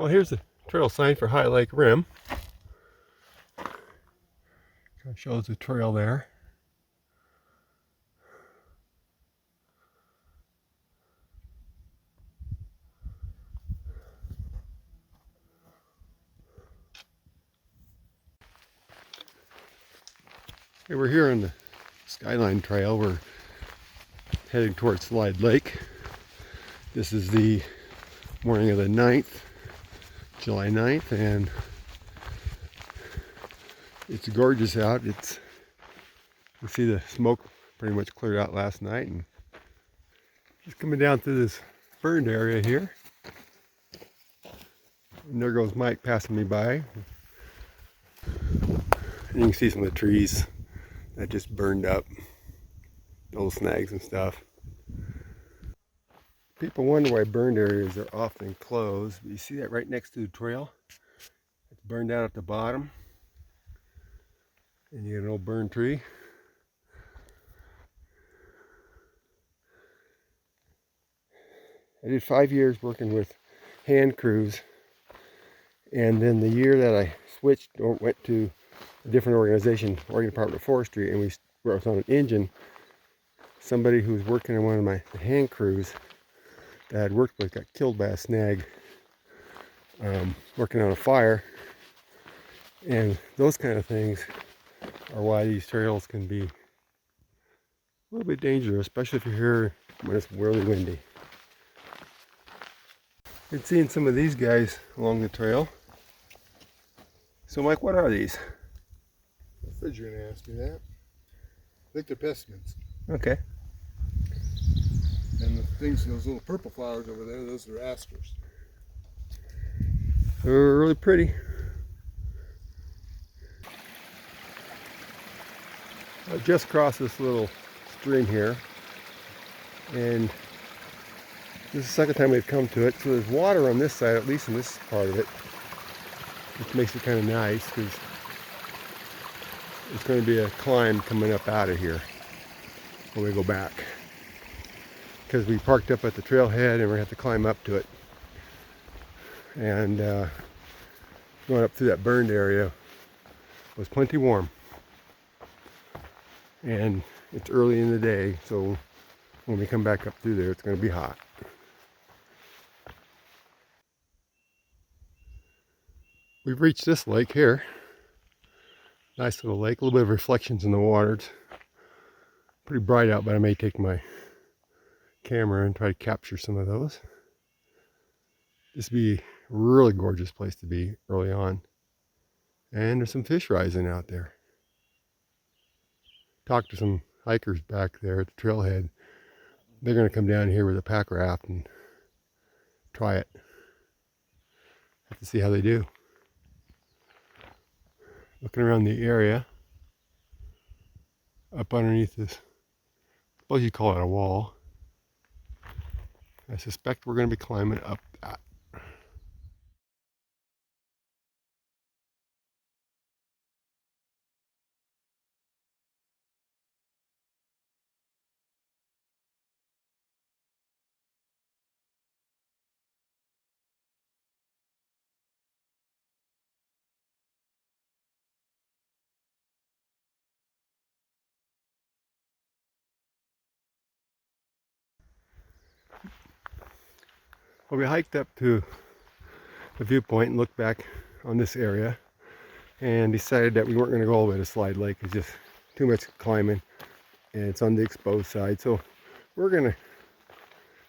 Well, here's the trail sign for High Lake Rim. Kind of shows the trail there. Okay, we're here on the Skyline Trail. We're heading towards Slide Lake. This is the morning of the 9th, July 9th, and it's gorgeous out. You see the smoke pretty much cleared out last night, and just coming down through this burned area here. And there goes Mike passing me by. And you can see some of the trees that just burned up, little snags and stuff. People wonder why burned areas are often closed, but you see that right next to the trail? It's burned out at the bottom, and you get an old burned tree. I did 5 years working with hand crews, and then the year that I switched or went to a different organization, Oregon Department of Forestry, and I was on an engine, somebody who was working on one of my hand crews that I had worked with got killed by a snag working on a fire. And those kind of things are why these trails can be a little bit dangerous, especially if you're here when it's really windy. Been seeing some of these guys along the trail. So Mike, what are these? I figured you were going to ask me that. I think they're pessiments. Okay. And the things, those little purple flowers over there, those are asters. They're really pretty. I just crossed this little stream here, and this is the second time we've come to it. So there's water on this side, at least in this part of it, which makes it kind of nice because it's going to be a climb coming up out of here when we go back. Because we parked up at the trailhead and we're going to have to climb up to it. And going up through that burned area was plenty warm. And it's early in the day, so when we come back up through there, it's going to be hot. We've reached this lake here. Nice little lake, a little bit of reflections in the water. It's pretty bright out, but I may take my camera and try to capture some of those. This would be a really gorgeous place to be early on. And there's some fish rising out there. Talked to some hikers back there at the trailhead. They're going to come down here with a pack raft and try it. Have to see how they do. Looking around the area, up underneath this, I suppose you'd call it a wall. I suspect we're going to be climbing up that. Well, we hiked up to the viewpoint and looked back on this area and decided that we weren't going to go all the way to Slide Lake. It's just too much climbing and it's on the exposed side. So we're going to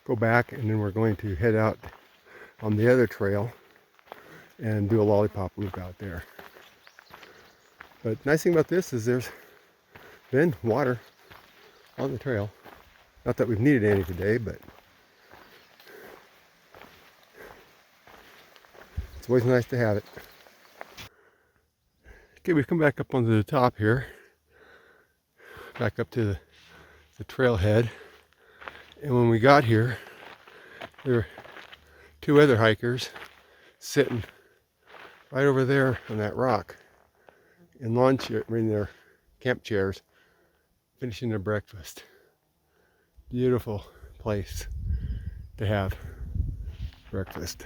go back and then we're going to head out on the other trail and do a lollipop loop out there. But nice thing about this is there's been water on the trail. Not that we've needed any today, but it's always nice to have it. Okay, we've come back up onto the top here. Back up to the trailhead. And when we got here, there were two other hikers sitting right over there on that rock in lawn chair, in their camp chairs, finishing their breakfast. Beautiful place to have breakfast.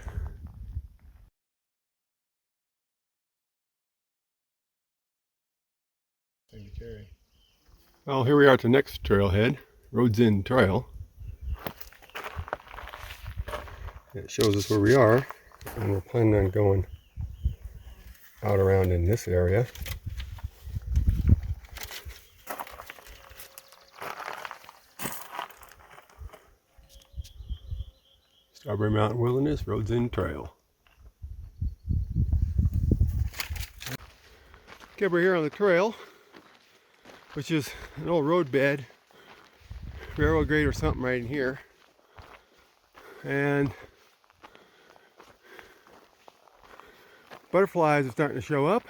carry. Well, here we are at the next trailhead, Roads In Trail. It shows us where we are, and we're planning on going out around in this area. Mountain Wilderness, Roads In Trail. Okay, we're here on the trail, which is an old road bed, railroad grade or something right in here. And butterflies are starting to show up.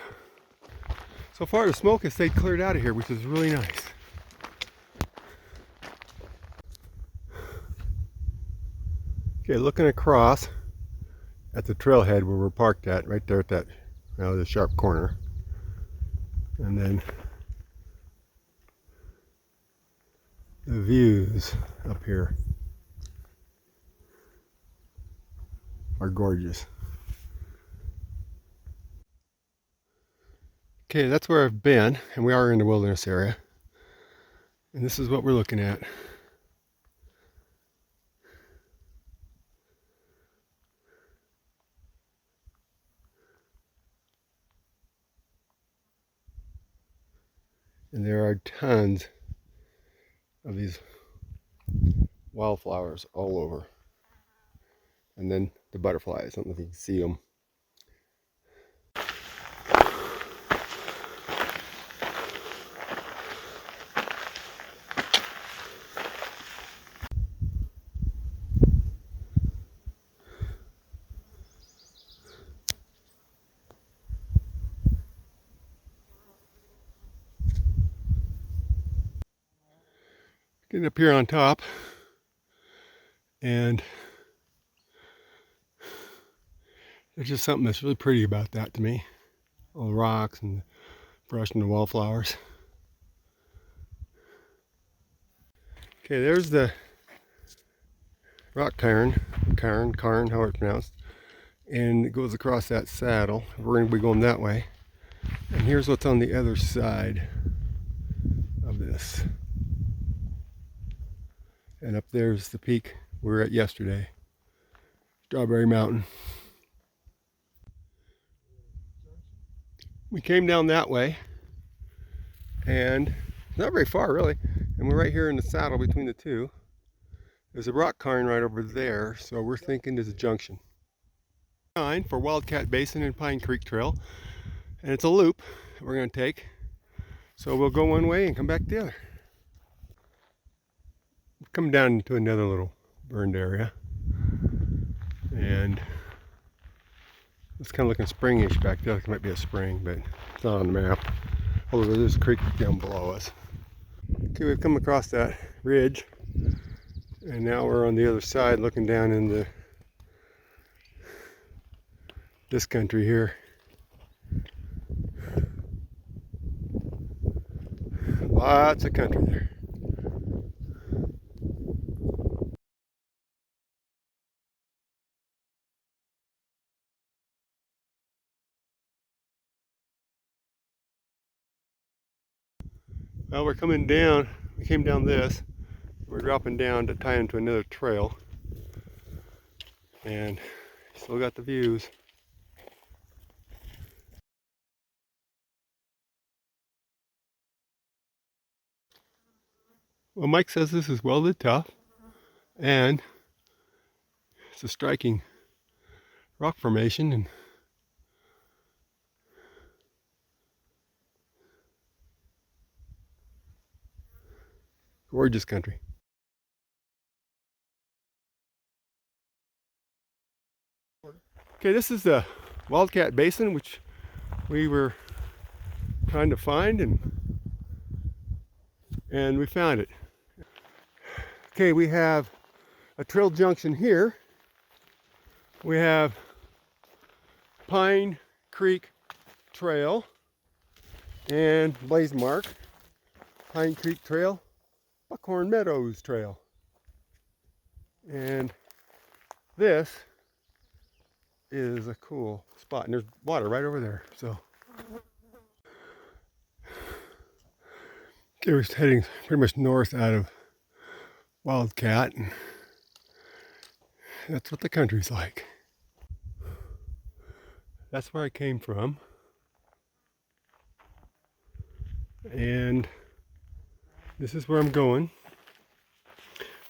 So far the smoke has stayed cleared out of here, which is really nice. Okay, looking across at the trailhead where we're parked at, right there at that, the sharp corner. And then the views up here are gorgeous. Okay, that's where I've been, and we are in the wilderness area. And this is what we're looking at. And there are tons of these wildflowers all over. And then the butterflies, I don't know if you can see them. Getting up here on top, and there's just something that's really pretty about that to me. All the rocks and the brush and the wallflowers. Okay, there's the rock cairn, however it's pronounced, and it goes across that saddle. We're going to be going that way. And here's what's on the other side of this. And up there's the peak we were at yesterday, Strawberry Mountain. We came down that way, and not very far really, and we're right here in the saddle between the two. There's a rock cairn right over there, so we're thinking there's a junction. For Wildcat Basin and Pine Creek Trail, and it's a loop we're going to take, so we'll go one way and come back the other. Come down into another little burned area, and it's kind of looking springish back there. It might be a spring, but it's not on the map. Although there's a creek down below us. Okay, we've come across that ridge, and now we're on the other side looking down into this country here. Lots of country there. Well, we're coming down. We came down this. We're dropping down to tie into another trail. And still got the views. Well, Mike says this is welded tough, and it's a striking rock formation, and gorgeous country. Okay, this is the Wildcat Basin, which we were trying to find, and we found it. Okay, we have a trail junction here. We have Pine Creek Trail and Blaze Mark, Pine Creek Trail, Buckhorn Meadows Trail. And this is a cool spot, and there's water right over there. So They were heading pretty much north out of Wildcat, and that's what the country's like. That's where I came from. And this is where I'm going.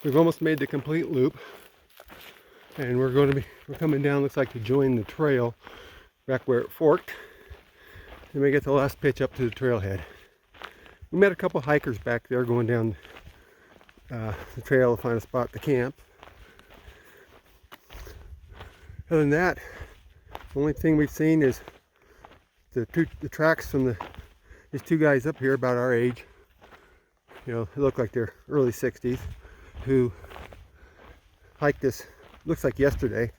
We've almost made the complete loop. And we're coming down, looks like, to join the trail back where it forked. Then we get the last pitch up to the trailhead. We met a couple hikers back there going down the trail to find a spot to camp. Other than that, the only thing we've seen is the tracks from these two guys up here about our age. You know, they look like they're early 60s, who hiked this, looks like yesterday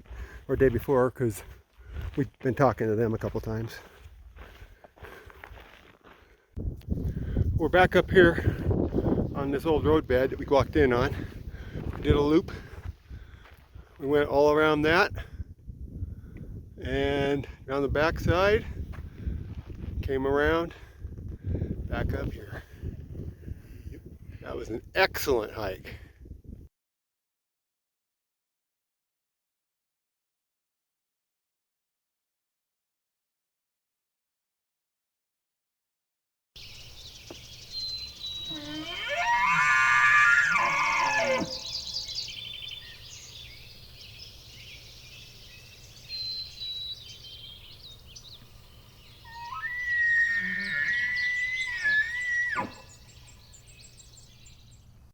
or day before, because we've been talking to them a couple times. We're back up here on this old road bed that we walked in on. We did a loop. We went all around that and down the back side, came around back up here. That was an excellent hike.